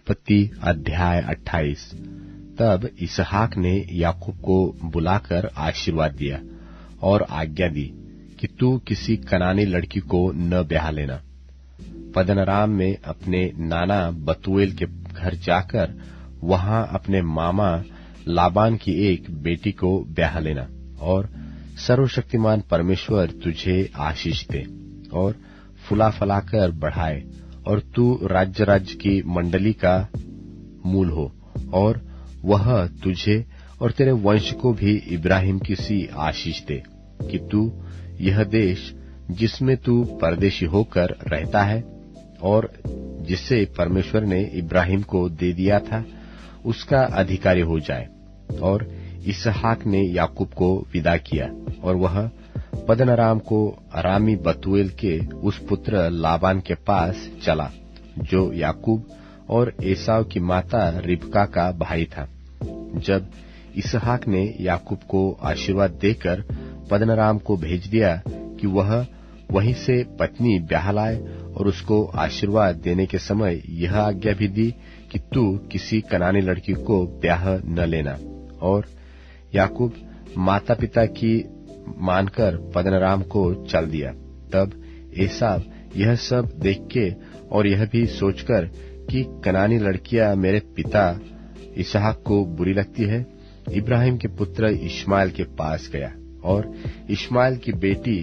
उत्पत्ति अध्याय 28। तब इसहाक ने याकूब को बुलाकर आशीर्वाद दिया और आज्ञा दी कि तू किसी कनानी लड़की को न ब्याह लेना। पद्दनराम में अपने नाना बतूएल के घर जाकर वहां अपने मामा लाबान की एक बेटी को ब्याह लेना, और सर्वशक्तिमान परमेश्वर तुझे आशीष दे और फुला फलाकर बढ़ाए, और तू राज्य राज्य की मंडली का मूल हो, और वह तुझे और तेरे वंश को भी इब्राहिम की सी आशीष दे कि तू यह देश जिसमें तू परदेशी होकर रहता है और जिसे परमेश्वर ने इब्राहिम को दे दिया था, उसका अधिकारी हो जाए। और इसहाक ने याकूब को विदा किया, और वह पद्दनराम को अरामी बतूएल के उस पुत्र लाबान के पास चला, जो याकूब और एसाव की माता रिबका का भाई था। जब इसहाक ने याकूब को आशीर्वाद देकर पद्दनराम को भेज दिया कि वह वहीं से पत्नी ब्याह लाए, और उसको आशीर्वाद देने के समय यह आज्ञा भी दी कि तू किसी कनानी लड़की को ब्याह न लेना। और याकूब माता पिता की मानकर पद्दनराम को चल दिया। तब एसाव यह सब देख के और यह भी सोचकर कि कनानी लड़कियां मेरे पिता इसहाक को बुरी लगती है, इब्राहिम के पुत्र इश्माएल के पास गया, और इश्माएल की बेटी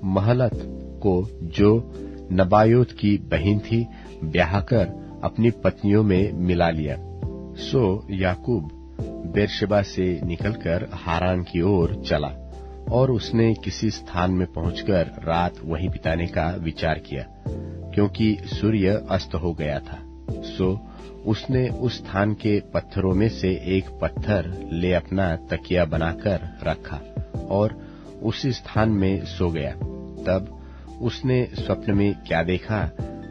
महलत को, जो नबायोत की बहन थी, ब्याह कर अपनी पत्नियों में मिला लिया। सो याकूब बेरशेबा से निकलकर हारान की ओर चला, और उसने किसी स्थान में पहुंचकर रात वहीं बिताने का विचार किया, क्योंकि सूर्य अस्त हो गया था। सो उसने उस स्थान के पत्थरों में से एक पत्थर ले अपना तकिया बनाकर रखा और उसी स्थान में सो गया। तब उसने स्वप्न में क्या देखा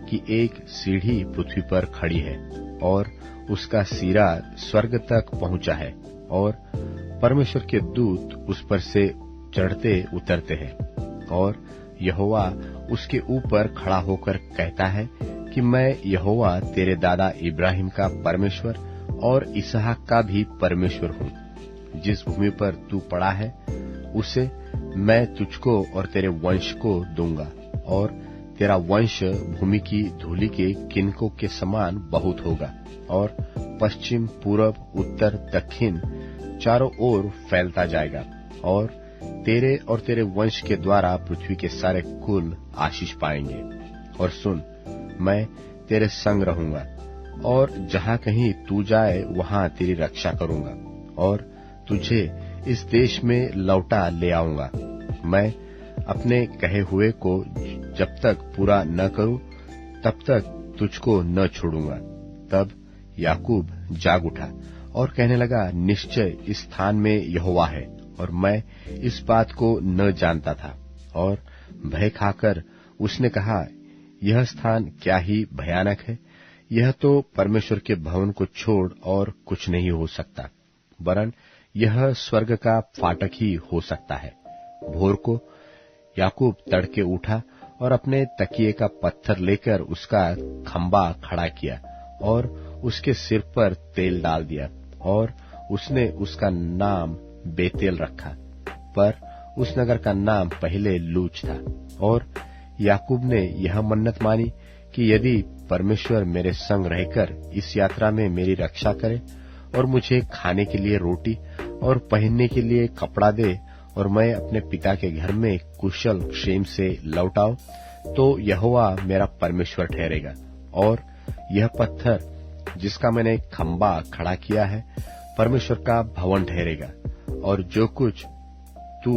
कि एक सीढ़ी पृथ्वी पर खड़ी है, और उसका सिरा स्वर्ग तक पहुंचा है, और परमेश्वर के दूत उस पर से चढ़ते उतरते हैं, और यहोवा उसके ऊपर खड़ा होकर कहता है कि मैं यहोवा तेरे दादा इब्राहिम का परमेश्वर और इसहाक का भी परमेश्वर हूँ। जिस भूमि पर तू पड़ा है उसे मैं तुझको और तेरे वंश को दूंगा, और तेरा वंश भूमि की धूलि के किनकों के समान बहुत होगा, और पश्चिम पूरब उत्तर दक्षिण चारों ओर फैलता जाएगा, और तेरे वंश के द्वारा पृथ्वी के सारे कुल आशीष पाएंगे। और सुन, मैं तेरे संग रहूंगा, और जहां कहीं तू जाए वहां तेरी रक्षा करूंगा, और तुझे इस देश में लौटा ले आऊंगा। मैं अपने कहे हुए को जब तक पूरा न करूं, तब तक तुझको न छोड़ूंगा। तब याकूब जाग उठा और कहने लगा, निश्चय इस स्थान में यहोवा है, और मैं इस बात को न जानता था। और भय खाकर उसने कहा, यह स्थान क्या ही भयानक है, यह तो परमेश्वर के भवन को छोड़ और कुछ नहीं हो सकता, वरन यह स्वर्ग का फाटक ही हो सकता है। भोर को याकूब तड़के उठा और अपने तकिए का पत्थर लेकर उसका खंबा खड़ा किया और उसके सिर पर तेल डाल दिया, और उसने उसका नाम बेतेल रखा, पर उस नगर का नाम पहले लूज था। और याकूब ने यह मन्नत मानी कि यदि परमेश्वर मेरे संग रहकर इस यात्रा में मेरी रक्षा करे और मुझे खाने के लिए रोटी और पहनने के लिए कपड़ा दे, और मैं अपने पिता के घर में कुशल क्षेम से लौट आऊं, तो यहोवा मेरा परमेश्वर ठहरेगा, और यह पत्थर जिसका मैंने खंबा खड़ा किया है परमेश्वर का भवन ठहरेगा, और जो कुछ तू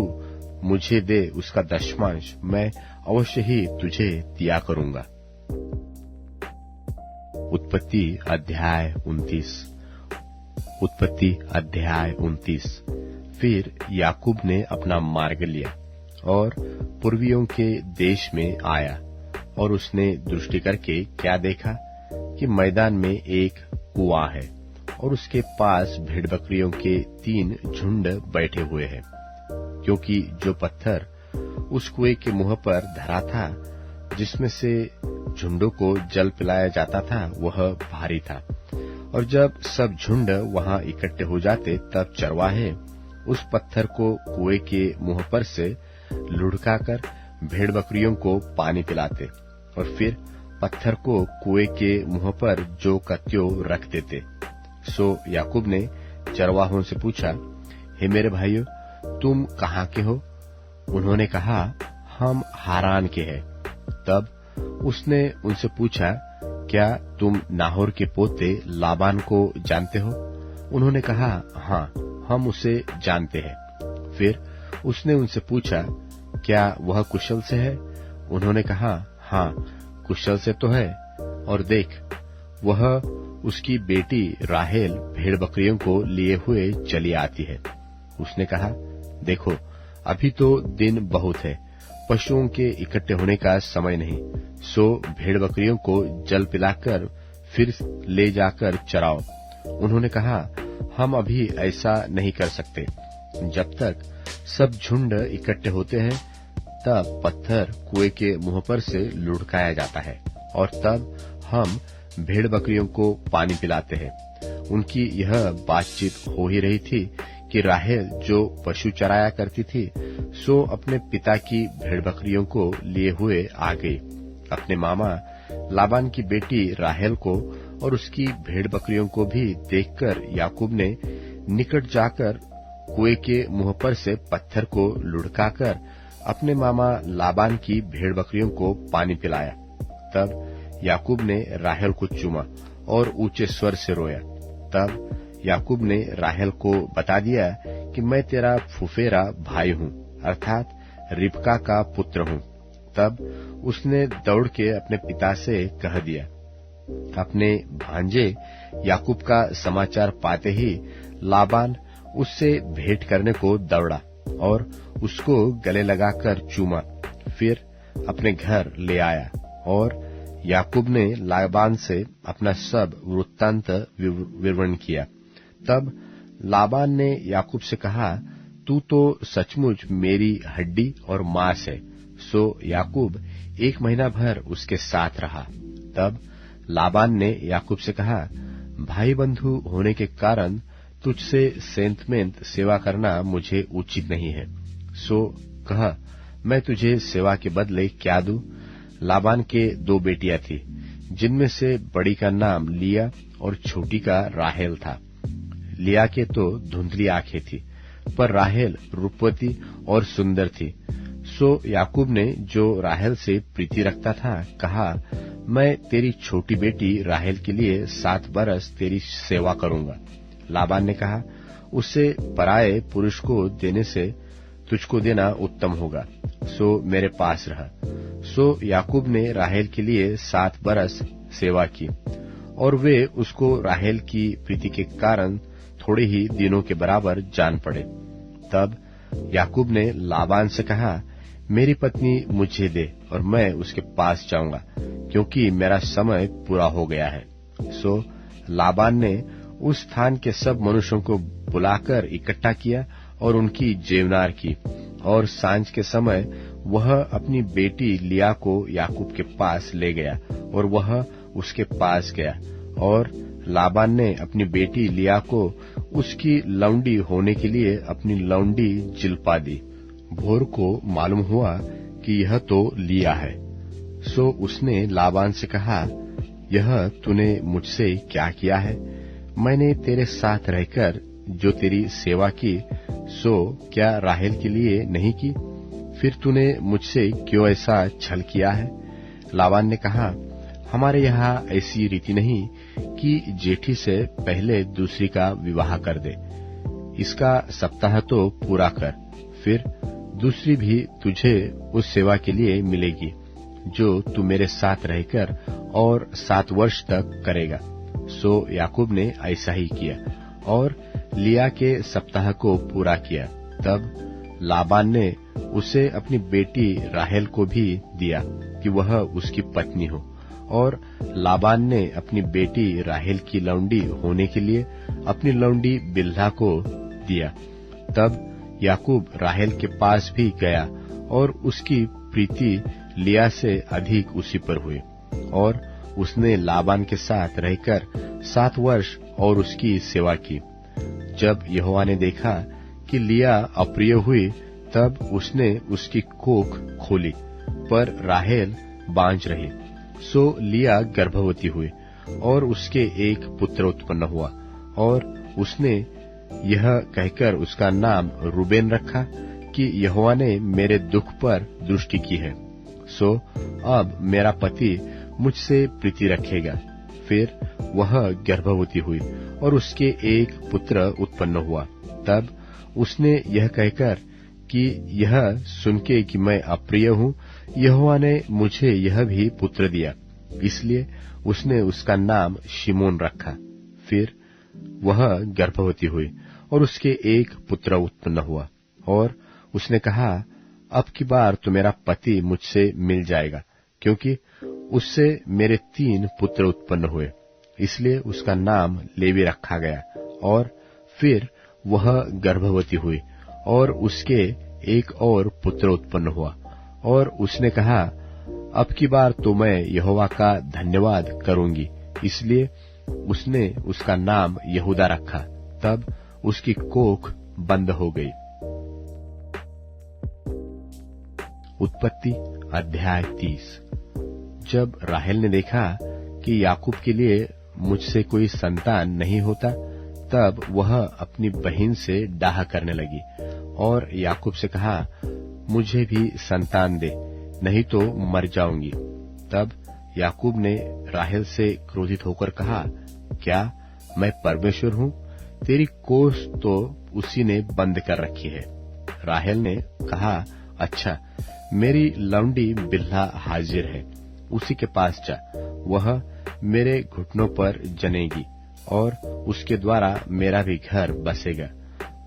मुझे दे उसका दशमांश मैं अवश्य ही तुझे दिया करूंगा। उत्पत्ति अध्याय 29। फिर याकूब ने अपना मार्ग लिया और पूर्वियों के देश में आया, और उसने दृष्टि करके क्या देखा कि मैदान में एक कुआं है, और उसके पास भेड़ बकरियों के 3 झुंड बैठे हुए हैं, क्योंकि जो पत्थर उस कुएं के मुंह पर धरा था, जिसमें से झुंडों को जल पिलाया जाता था, वह भारी था। और जब सब झुंड वहां इकट्ठे हो जाते तब चरवाहे उस पत्थर को कुएं के मुंह पर से लुढ़काकर भेड़ बकरियों को पानी पिलाते और फिर पत्थर को कुएं के मुंह पर जो कत्यो रख देते। सो याकूब ने चरवाहों से पूछा, हे मेरे भाइयों, तुम कहाँ के हो? उन्होंने कहा, हम हारान के हैं। तब उसने उनसे पूछा, क्या तुम नाहोर के पोते लाबान को जानते हो? उन्होंने कहा, हाँ, हम उसे जानते हैं। फिर उसने उनसे पूछा, क्या वह कुशल से है? उन्होंने कहा, हाँ, कुशल से तो है। और देख, वह उसकी बेटी राहेल भेड़ बकरियों को लिए हुए चली आती है। उसने कहा, देखो, अभी तो दिन बहुत है, पशुओं के इकट्ठे होने का समय नहीं, सो भेड़ बकरियों को जल पिलाकर फिर ले जाकर चराओ। उन्होंने कहा, हम अभी ऐसा नहीं कर सकते। जब तक सब झुंड इकट्ठे होते हैं तब पत्थर कुएं के मुंह पर से लुढ़काया जाता है और तब हम भेड़ बकरियों को पानी पिलाते हैं। उनकी यह बातचीत हो ही रही थी कि राहेल जो पशु चराया करती थी सो अपने पिता की भेड़ बकरियों को लिए हुए आ गई। अपने मामा लाबान की बेटी राहेल को और उसकी भेड़ बकरियों को भी देखकर याकूब ने निकट जाकर कुएं के मुंह पर से पत्थर को लुढ़काकर अपने मामा लाबान की भेड़ बकरियों को पानी पिलाया। तब याकूब ने राहेल को चूमा और ऊंचे स्वर से रोया। तब याकूब ने राहेल को बता दिया कि मैं तेरा फुफेरा भाई हूँ, अर्थात रिबका का पुत्र हूँ। तब उसने दौड़ के अपने पिता से कह दिया। अपने भांजे याकूब का समाचार पाते ही लाबान उससे भेंट करने को दौड़ा और उसको गले लगाकर चूमा, फिर अपने घर ले आया। और याकूब ने लाबान से अपना सब वृत्तांत विवरण किया। तब लाबान ने याकूब से कहा, तू तो सचमुच मेरी हड्डी और मांस है। सो याकूब 1 महीना भर उसके साथ रहा। तब लाबान ने याकूब से कहा, भाई बंधु होने के कारण तुझसे सेंतमेंत सेवा करना मुझे उचित नहीं है। सो कह, मैं तुझे सेवा के बदले क्या दूं? लाबान के 2 बेटियां थी, जिनमें से बड़ी का नाम लिया और छोटी का राहेल था। लिया के तो धुंधली आंखें थी, पर राहेल रूपवती और सुंदर थी। सो याकूब ने जो राहेल से प्रीति रखता था कहा, मैं तेरी छोटी बेटी राहेल के लिए 7 बरस तेरी सेवा करूंगा। लाबान ने कहा, उसे पराये पुरुष को देने से तुझको देना उत्तम होगा, सो मेरे पास रह। सो याकूब ने राहेल के लिए 7 बरस सेवा की और वे उसको राहेल की प्रीति के कारण थोड़े ही दिनों के बराबर जान पड़े। तब याकूब ने लाबान से कहा, मेरी पत्नी मुझे दे और मैं उसके पास जाऊंगा, क्योंकि मेरा समय पूरा हो गया है। सो लाबान ने उस स्थान के सब मनुष्यों को बुलाकर इकट्ठा किया और उनकी जेवनार की। और सांझ के समय वह अपनी बेटी लिया को याकूब के पास ले गया और वह उसके पास गया। और लाबान ने अपनी बेटी लिया को उसकी लौंडी होने के लिए अपनी लौंडी जिल्पा दी। भोर को मालूम हुआ कि यह तो लिया है। सो उसने लाबान से कहा, यह तूने मुझसे क्या किया है? मैंने तेरे साथ रहकर जो तेरी सेवा की सो क्या राहेल के लिए नहीं की? फिर तूने मुझसे क्यों ऐसा छल किया है? लाबान ने कहा, हमारे यहाँ ऐसी रीति नहीं कि जेठी से पहले दूसरी का विवाह कर दे। इसका सप्ताह तो पूरा कर, फिर दूसरी भी तुझे उस सेवा के लिए मिलेगी जो तू मेरे साथ रहकर और 7 वर्ष तक करेगा। सो याकूब ने ऐसा ही किया और लिया के सप्ताह को पूरा किया। तब लाबान ने उसे अपनी बेटी राहेल को भी दिया कि वह उसकी पत्नी हो। और लाबान ने अपनी बेटी राहेल की लौंडी होने के लिए अपनी लौंडी बिल्हा को दिया। तब याकूब राहेल के पास भी गया और उसकी प्रीति लिया से अधिक उसी पर हुई और उसने लाबान के साथ रहकर 7 वर्ष और उसकी सेवा की। जब यहोवा ने देखा कि लिया अप्रिय हुई, तब उसने उसकी कोख खोली, पर राहेल बांझ रही। सो लिया गर्भवती हुई और उसके एक पुत्र उत्पन्न हुआ, और उसने यह कहकर उसका नाम रूबेन रखा कि यहोवा ने मेरे दुख पर दृष्टि की है। सो अब मेरा पति मुझसे प्रीति रखेगा। फिर वह गर्भवती हुई और उसके एक पुत्र उत्पन्न हुआ। तब उसने यह कहकर कि यह सुनके कि मैं अप्रिय हूँ, यहोवा ने मुझे यह भी पुत्र दिया, इसलिए उसने उसका नाम शिमोन रखा। फिर वह गर्भवती हुई और उसके एक पुत्र उत्पन्न हुआ, और उसने कहा, अब की बार तो मेरा पति मुझसे मिल जाएगा, क्योंकि उससे मेरे 3 पुत्र उत्पन्न हुए। इसलिए उसका नाम लेवी रखा गया। और फिर वह गर्भवती हुई और उसके एक और पुत्र उत्पन्न हुआ, और उसने कहा, अब की बार तो मैं यहोवा का धन्यवाद करूंगी। इसलिए उसने उसका नाम यहूदा रखा। तब उसकी कोख बंद हो गई। उत्पत्ति अध्याय 30। जब राहेल ने देखा कि याकूब के लिए मुझसे कोई संतान नहीं होता, तब वह अपनी बहन से डाह करने लगी और याकूब से कहा, मुझे भी संतान दे, नहीं तो मर जाऊंगी। तब याकूब ने राहेल से क्रोधित होकर कहा, क्या मैं परमेश्वर हूँ? तेरी कोख तो उसी ने बंद कर रखी है। राहेल ने कहा, अच्छा, मेरी लौंडी बिल्हा हाजिर है, उसी के पास जा, वह मेरे घुटनों पर जनेगी और उसके द्वारा मेरा भी घर बसेगा।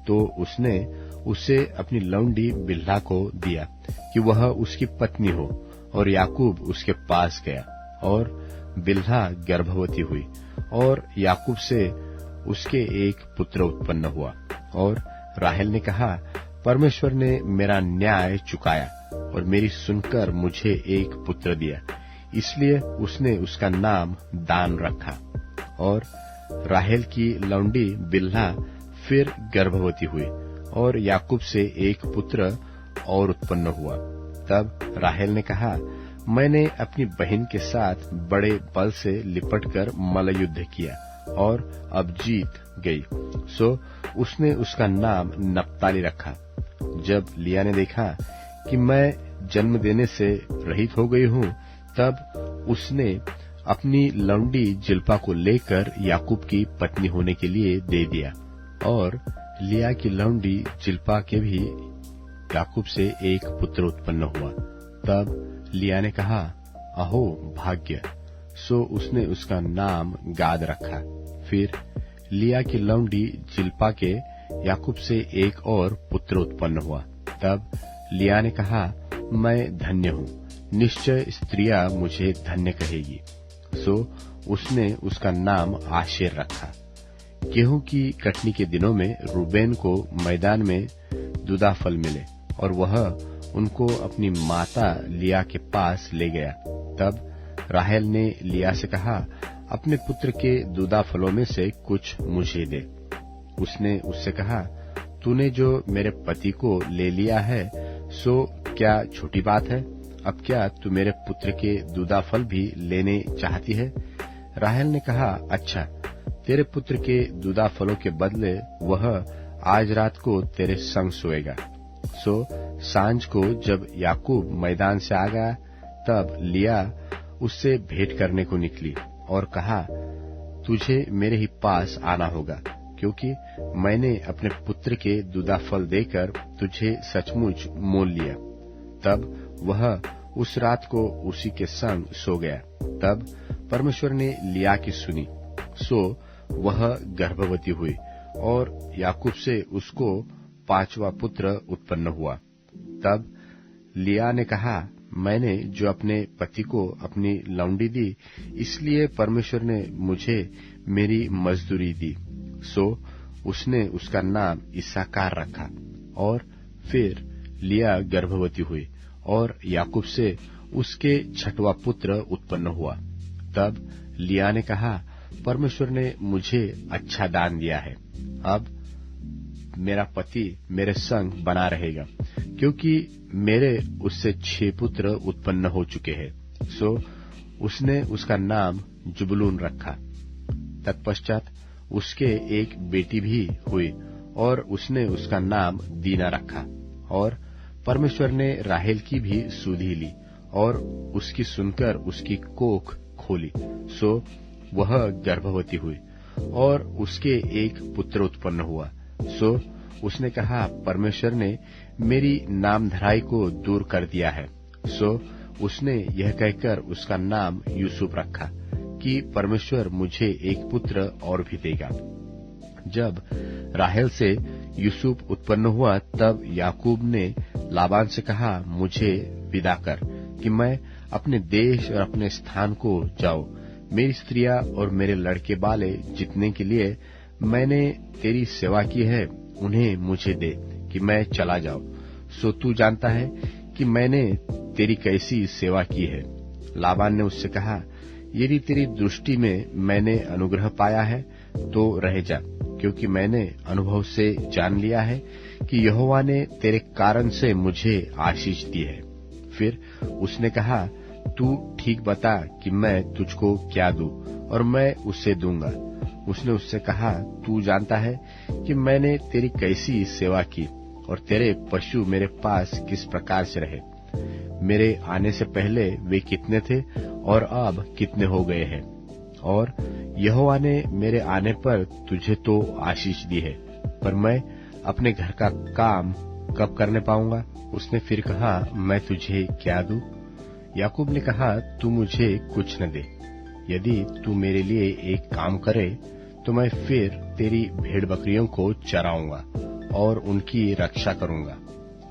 तो उसने उसे अपनी लौंडी बिल्हा को दिया कि वह उसकी पत्नी हो, और याकूब उसके पास गया, और बिल्हा गर्भवती हुई, और याकूब से उसके एक पुत्र उत्पन्न हुआ। और राहेल ने कहा, परमेश्वर ने मेरा न्याय चुकाया और मेरी सुनकर मुझे एक पुत्र दिया। इसलिए उसने उसका नाम दान रखा। और राहेल की लौंडी बिल्हा फिर गर्भवती हुई और याकूब से एक पुत्र और उत्पन्न हुआ। तब राहेल ने कहा, मैंने अपनी बहन के साथ बड़े बल से लिपटकर मल्लयुद्ध किया और अब जीत गई। सो उसने उसका नाम नप्ताली रखा। जब लिया ने देखा कि मैं जन्म देने से रहित हो गई हूँ, तब उसने अपनी लौंडी जिल्पा को लेकर याकूब की पत्नी होने के लिए दे दिया। और लिया की लौंडी जिल्पा के भी याकूब से एक पुत्र उत्पन्न हुआ। तब लिया ने कहा, अहो भाग्य। सो उसने उसका नाम गाद रखा। फिर लिया की लौंडी जिल्पा के याकूब से एक और पुत्र उत्पन्न हुआ। तब लिया ने कहा, मैं धन्य हूँ, निश्चय स्त्रियां मुझे धन्य कहेगी। सो उसने उसका नाम आशेर रखा। गेहूं की कटनी के दिनों में रूबेन को मैदान में दूधा फल मिले, और वह उनको अपनी माता लिया के पास ले गया। तब राहेल ने लिया से कहा, अपने पुत्र के दूधा फलों में से कुछ मुझे दे। उसने उससे कहा, तूने जो मेरे पति को ले लिया है, सो क्या छोटी बात है? अब क्या तू मेरे पुत्र के दूधा फल भी लेने चाहती है? राहेल ने कहा, अच्छा, तेरे पुत्र के दूधा फलों के बदले वह आज रात को तेरे संग सोएगा। सो सांझ को जब याकूब मैदान से आ गया, तब लिया उससे भेंट करने को निकली और कहा, तुझे मेरे ही पास आना होगा, क्योंकि मैंने अपने पुत्र के दूधा फल देकर तुझे सचमुच मोल लिया। तब वह उस रात को उसी के संग सो गया। तब परमेश्वर ने लिया की सुनी। सो वह गर्भवती हुई और याकूब से उसको 5वां पुत्र उत्पन्न हुआ। तब लिया ने कहा, मैंने जो अपने पति को अपनी लौंडी दी, इसलिए परमेश्वर ने मुझे मेरी मजदूरी दी। सो उसने उसका नाम इस्साकार रखा। और फिर लिया गर्भवती हुई और याकूब से उसके 6वां पुत्र उत्पन्न हुआ। तब लिया ने कहा, परमेश्वर ने मुझे अच्छा दान दिया है। अब मेरा पति मेरे संग बना रहेगा, क्योंकि मेरे उससे 6 पुत्र उत्पन्न हो चुके हैं। सो उसने उसका नाम जुबलून रखा। तत्पश्चात उसके एक बेटी भी हुई और उसने उसका नाम दीना रखा। और परमेश्वर ने राहेल की भी सुधि ली और उसकी सुनकर उसकी कोख खोली। सो वह गर्भवती हुई और उसके एक पुत्र उत्पन्न हुआ। सो उसने कहा, परमेश्वर ने मेरी नामधराई को दूर कर दिया है। सो उसने यह कहकर उसका नाम यूसुफ रखा कि परमेश्वर मुझे एक पुत्र और भी देगा। जब राहेल से यूसुफ उत्पन्न हुआ, तब याकूब ने लाबान से कहा, मुझे विदा कर कि मैं अपने देश और अपने स्थान को जाऊं। मेरी स्त्रियां और मेरे लड़के बाले जितने के लिए मैंने तेरी सेवा की है, उन्हें मुझे दे कि मैं चला जाऊं। सो तू जानता है कि मैंने तेरी कैसी सेवा की है। लाबान ने उससे कहा, यदि तेरी दृष्टि में मैंने अनुग्रह पाया है तो रह जा, क्योंकि मैंने अनुभव से जान लिया है कि यहोवा ने तेरे कारण से मुझे आशीष दी है। फिर उसने कहा, तू ठीक बता कि मैं तुझको क्या दूं और मैं उसे दूंगा। उसने उससे कहा, तू जानता है कि मैंने तेरी कैसी सेवा की और तेरे पशु मेरे पास किस प्रकार से रहे। मेरे आने से पहले वे कितने थे और अब कितने हो गए हैं। और यहोवा ने मेरे आने पर तुझे तो आशीष दी है, पर मैं अपने घर का काम कब करने पाऊंगा। उसने फिर कहा, मैं तुझे क्या दूं? याकूब ने कहा, तू मुझे कुछ न दे। यदि तू मेरे लिए एक काम करे तो मैं फिर तेरी भेड़ बकरियों को चराऊंगा और उनकी रक्षा करूंगा।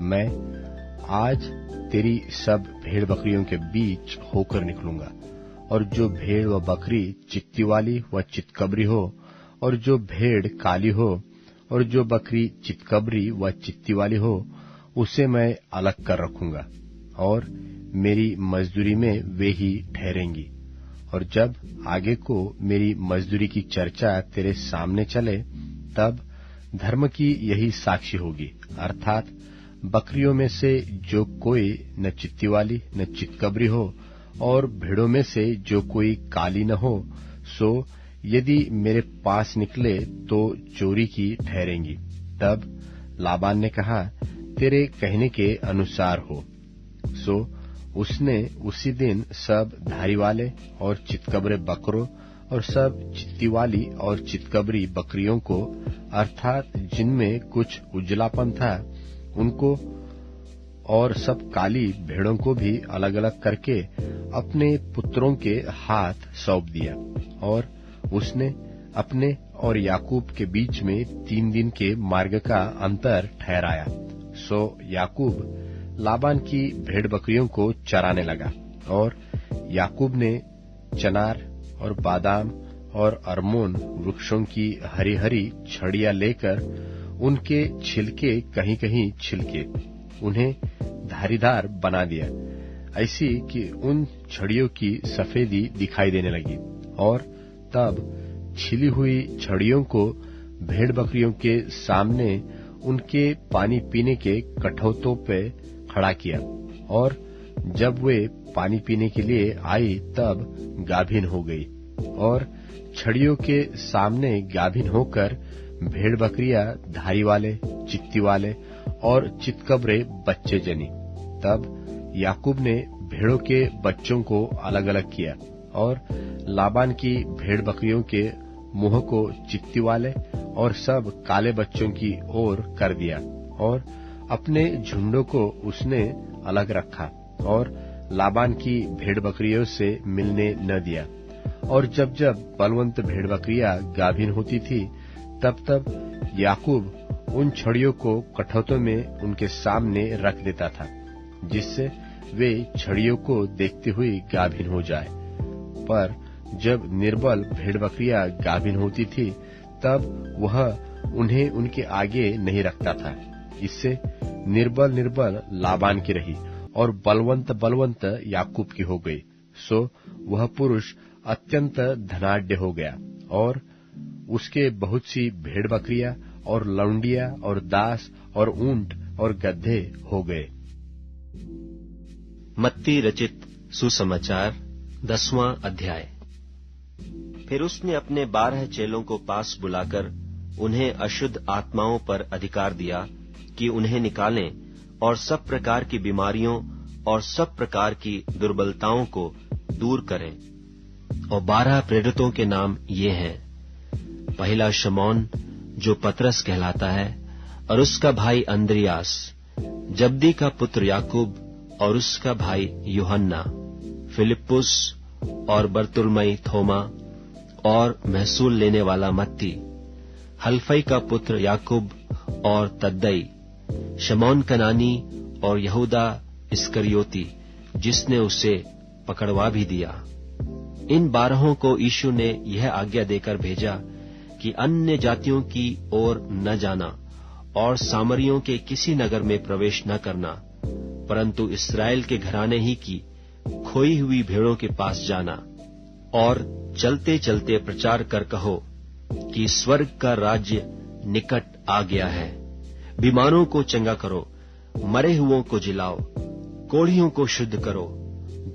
मैं आज तेरी सब भेड़ बकरियों के बीच होकर निकलूंगा, और जो भेड़ व बकरी चित्ती वाली व चितकबरी हो, और जो भेड़ काली हो, और जो बकरी चितकबरी व चित्ती वाली हो, उसे मैं अलग कर रखूंगा, और मेरी मजदूरी में वे ही ठहरेंगी। और जब आगे को मेरी मजदूरी की चर्चा तेरे सामने चले, तब धर्म की यही साक्षी होगी, अर्थात बकरियों में से जो कोई न चित्ती वाली न चितकबरी हो, और भेड़ों में से जो कोई काली न हो, सो यदि मेरे पास निकले तो चोरी की ठहरेंगी। तब लाबान ने कहा, तेरे कहने के अनुसार हो। सो उसने उसी दिन सब धारी वाले और चितकबरे बकरों और सब चित्ती वाली और चितकबरी बकरियों को, अर्थात जिनमें कुछ उजलापन था, उनको और सब काली भेड़ों को भी अलग अलग करके अपने पुत्रों के हाथ सौंप दिया। और उसने अपने और याकूब के बीच में 3 दिन के मार्ग का अंतर ठहराया। सो याकूब लाबान की भेड़ बकरियों को चराने लगा, और याकूब ने चनार और बादाम और अरमोन वृक्षों की हरी हरी छड़ियां लेकर उनके छिलके कहीं कहीं छिलके उन्हें धारीदार बना दिया, ऐसी कि उन छड़ियों की सफेदी दिखाई देने लगी। और तब छिली हुई छड़ियों को भेड़ बकरियों के सामने उनके पानी पीने के कठौतों पे खड़ा किया, और जब वे पानी पीने के लिए आई तब गाभिन हो गई, और छड़ियों के सामने गाभिन होकर भेड़ बकरियां धारी वाले, चित्ती वाले और चितकबरे बच्चे जनी। तब याकूब ने भेड़ों के बच्चों को अलग अलग किया, और लाबान की भेड़ बकरियों के मुंह को चित्ती वाले और सब काले बच्चों की ओर कर दिया, और अपने झुंडों को उसने अलग रखा और लाबान की भेड़ बकरियों से मिलने न दिया। और जब जब बलवंत भेड़ बकरियां गाभिन होती थी, तब तब याकूब उन छड़ियों को कठौतों में उनके सामने रख देता था, जिससे वे छड़ियों को देखते हुए गाभिन हो जाए। पर जब निर्बल भेड़ बकरियां गाभिन होती थी, तब वह उन्हें उनके आगे नहीं रखता था। इससे निर्बल लाबान की रही और बलवंत याकूब की हो गई। सो वह पुरुष अत्यंत धनाढ्य हो गया और उसके बहुत सी भेड़ बकरियां और लौंडिया और दास और ऊंट और गधे हो गए। मत्ती रचित सुसमाचार 10वां अध्याय। फिर उसने अपने 12 चेलों को पास बुलाकर उन्हें अशुद्ध आत्माओं पर अधिकार दिया कि उन्हें निकालें और सब प्रकार की बीमारियों और सब प्रकार की दुर्बलताओं को दूर करें। और 12 प्रेरितों के नाम ये हैं: पहला शमौन जो पतरस कहलाता है, और उसका भाई अंद्रियास, जब्दी का पुत्र याकूब और उसका भाई यूहन्ना, फिलिप्पुस और बरतुल्मै थोमा और महसूल लेने वाला मत्ती, हल्फई का पुत्र याकूब और तद्दई, शमौन कनानी और यहूदा इस्करियोती जिसने उसे पकड़वा भी दिया। इन 12 को यीशु ने यह आज्ञा देकर भेजा कि अन्य जातियों की ओर न जाना और सामरियों के किसी नगर में प्रवेश न करना, परंतु इस्राएल के घराने ही की खोई हुई भेड़ों के पास जाना। और चलते चलते प्रचार कर कहो कि स्वर्ग का राज्य निकट आ गया है। बीमारों को चंगा करो, मरे हुओं को जिलाओ, कोढ़ियों को शुद्ध करो,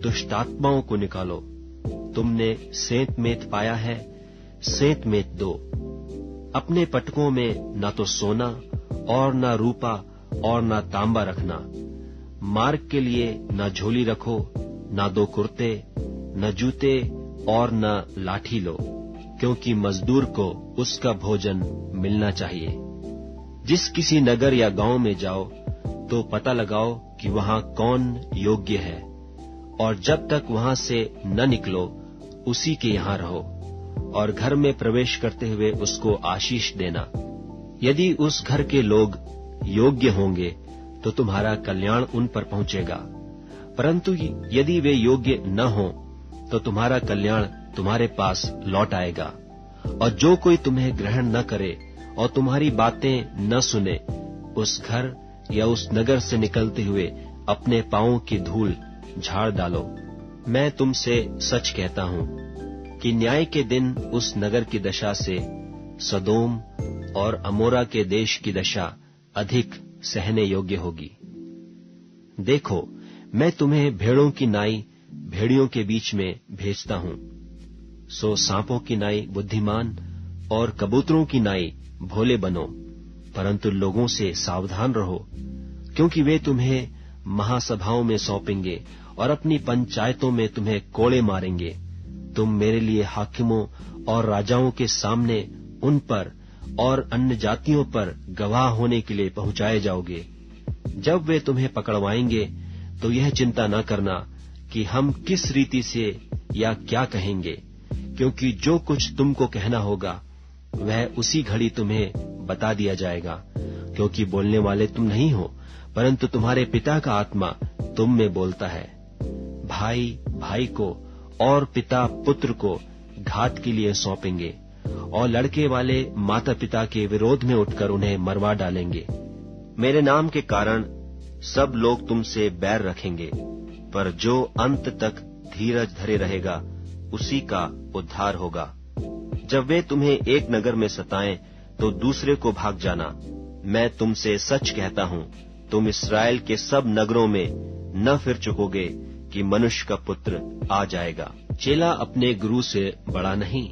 दुष्टात्माओं को निकालो। तुमने सेंत मेत पाया है, सेंत मेत दो। अपने पटकों में न तो सोना और न रूपा और न तांबा रखना। मार्ग के लिए न झोली रखो, न 2 कुर्ते, न जूते और न लाठी लो, क्योंकि मजदूर को उसका भोजन मिलना चाहिए। जिस किसी नगर या गांव में जाओ तो पता लगाओ कि वहां कौन योग्य है, और जब तक वहां से न निकलो उसी के यहां रहो, और घर में प्रवेश करते हुए उसको आशीष देना। यदि उस घर के लोग योग्य होंगे तो तुम्हारा कल्याण उन पर पहुंचेगा, परंतु यदि वे योग्य न हो तो तुम्हारा कल्याण तुम्हारे पास लौट आएगा। और जो कोई तुम्हें ग्रहण न करे और तुम्हारी बातें न सुने, उस घर या उस नगर से निकलते हुए अपने पांवों की धूल झाड़ डालो। मैं तुमसे सच कहता हूं कि न्याय के दिन उस नगर की दशा से सदोम और अमोरा के देश की दशा अधिक सहने योग्य होगी। देखो, मैं तुम्हें भेड़ों की नाई भेड़ियों के बीच में भेजता हूं। सो सांपों की नाई बुद्धिमान और कबूतरों की नाई भोले बनो, परंतु लोगों से सावधान रहो, क्योंकि वे तुम्हें महासभाओं में सौंपेंगे और अपनी पंचायतों में तुम्हें कोड़े मारेंगे। तुम मेरे लिए हाकिमों और राजाओं के सामने उन पर और अन्य जातियों पर गवाह होने के लिए पहुंचाए जाओगे। जब वे तुम्हें पकड़वाएंगे तो यह चिंता न करना कि हम किस रीति से या क्या कहेंगे, क्योंकि जो कुछ तुमको कहना होगा वह उसी घड़ी तुम्हें बता दिया जाएगा, क्योंकि बोलने वाले तुम नहीं हो, परंतु तुम्हारे पिता का आत्मा तुम में बोलता है। भाई भाई को और पिता पुत्र को घात के लिए सौंपेंगे, और लड़के वाले माता पिता के विरोध में उठकर उन्हें मरवा डालेंगे। मेरे नाम के कारण सब लोग तुमसे बैर रखेंगे, पर जो अंत तक धीरज धरे रहेगा उसी का उद्धार होगा। जब वे तुम्हें एक नगर में सताएं तो दूसरे को भाग जाना। मैं तुमसे सच कहता हूं, तुम इस्राएल के सब नगरों में न फिर चुकोगे कि मनुष्य का पुत्र आ जाएगा। चेला अपने गुरु से बड़ा नहीं,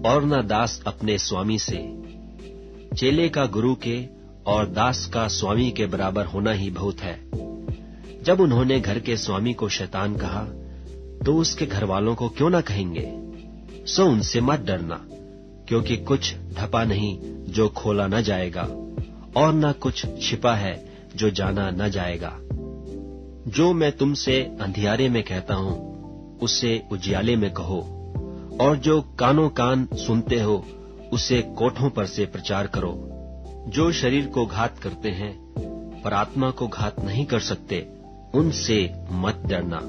और न दास अपने स्वामी से। चेले का गुरु के और दास का स्वामी के बराबर होना ही बहुत है। जब उन्होंने घर के स्वामी को शैतान कहा, तो उसके घर वालों को क्यों न कहेंगे? सो उनसे मत डरना, क्योंकि कुछ ढपा नहीं जो खोला न जाएगा, और न कुछ छिपा है जो जाना न जाएगा। जो मैं तुमसे अंधियारे में कहता हूं उसे उजियाले में कहो, और जो कानों कान सुनते हो उसे कोठों पर से प्रचार करो। जो शरीर को घात करते हैं पर आत्मा को घात नहीं कर सकते, उनसे मत डरना,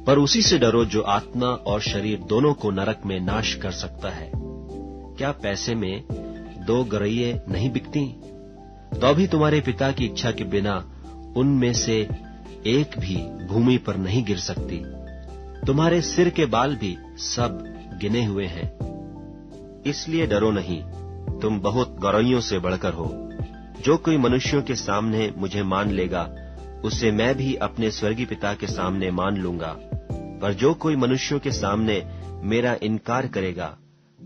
पर उसी से डरो जो आत्मा और शरीर दोनों को नरक में नाश कर सकता है। क्या पैसे में 2 गरैये नहीं बिकती? तो भी तुम्हारे पिता की इच्छा के बिना उनमें से एक भी भूमि पर नहीं गिर सकती। तुम्हारे सिर के बाल भी सब गिने हुए हैं। इसलिए डरो नहीं, तुम बहुत गौरैयों से बढ़कर हो। जो कोई मनुष्यों के सामने मुझे मान लेगा, उसे मैं भी अपने स्वर्गीय पिता के सामने मान लूंगा। पर जो कोई मनुष्यों के सामने मेरा इनकार करेगा,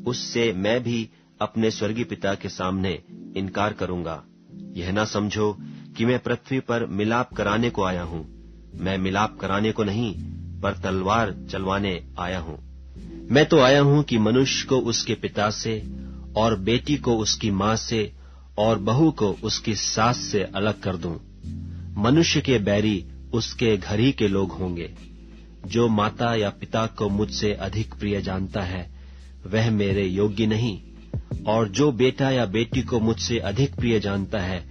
उससे मैं भी अपने स्वर्गीय पिता के सामने इनकार करूंगा। यह ना समझो कि मैं पृथ्वी पर मिलाप कराने को आया हूं। मैं मिलाप कराने को नहीं, पर तलवार चलवाने आया हूं। मैं तो आया हूं कि मनुष्य को उसके पिता से, और बेटी को उसकी मां से, और बहू को उसकी सास से अलग कर दूं। मनुष्य के बैरी उसके घर ही के लोग होंगे। जो माता या पिता को मुझसे अधिक प्रिय जानता है, वह मेरे योग्य नहीं, और जो बेटा या बेटी को मुझसे अधिक प्रिय जानता है,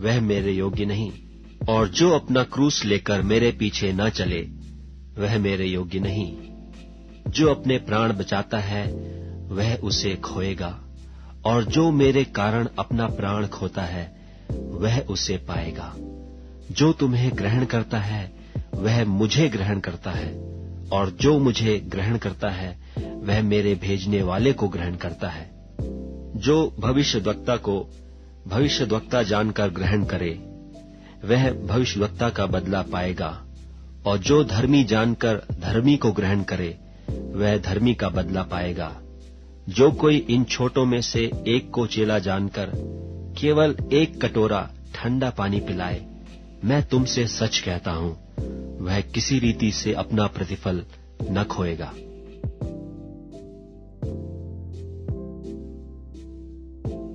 वह मेरे योग्य नहीं, और जो अपना क्रूस लेकर मेरे पीछे न चले, वह मेरे योग्य नहीं। जो अपने प्राण बचाता है, वह उसे खोएगा, और जो मेरे कारण अपना प्राण खोता है, वह उसे पाएगा। जो तुम्हें ग्रहण करता है, वह मुझे ग्रहण करता है, और जो मुझे ग्रहण करता है, वह मेरे भेजने वाले को ग्रहण करता है। जो भविष्यद्वक्ता को भविष्यद्वक्ता जानकर ग्रहण करे, वह भविष्यद्वक्ता का बदला पाएगा, और जो धर्मी जानकर धर्मी को ग्रहण करे, वह धर्मी का बदला पाएगा। जो कोई इन छोटों में से एक को चेला जानकर केवल एक कटोरा ठंडा पानी पिलाए, मैं तुमसे सच कहता हूं, वह किसी रीति से अपना प्रतिफल न खोएगा।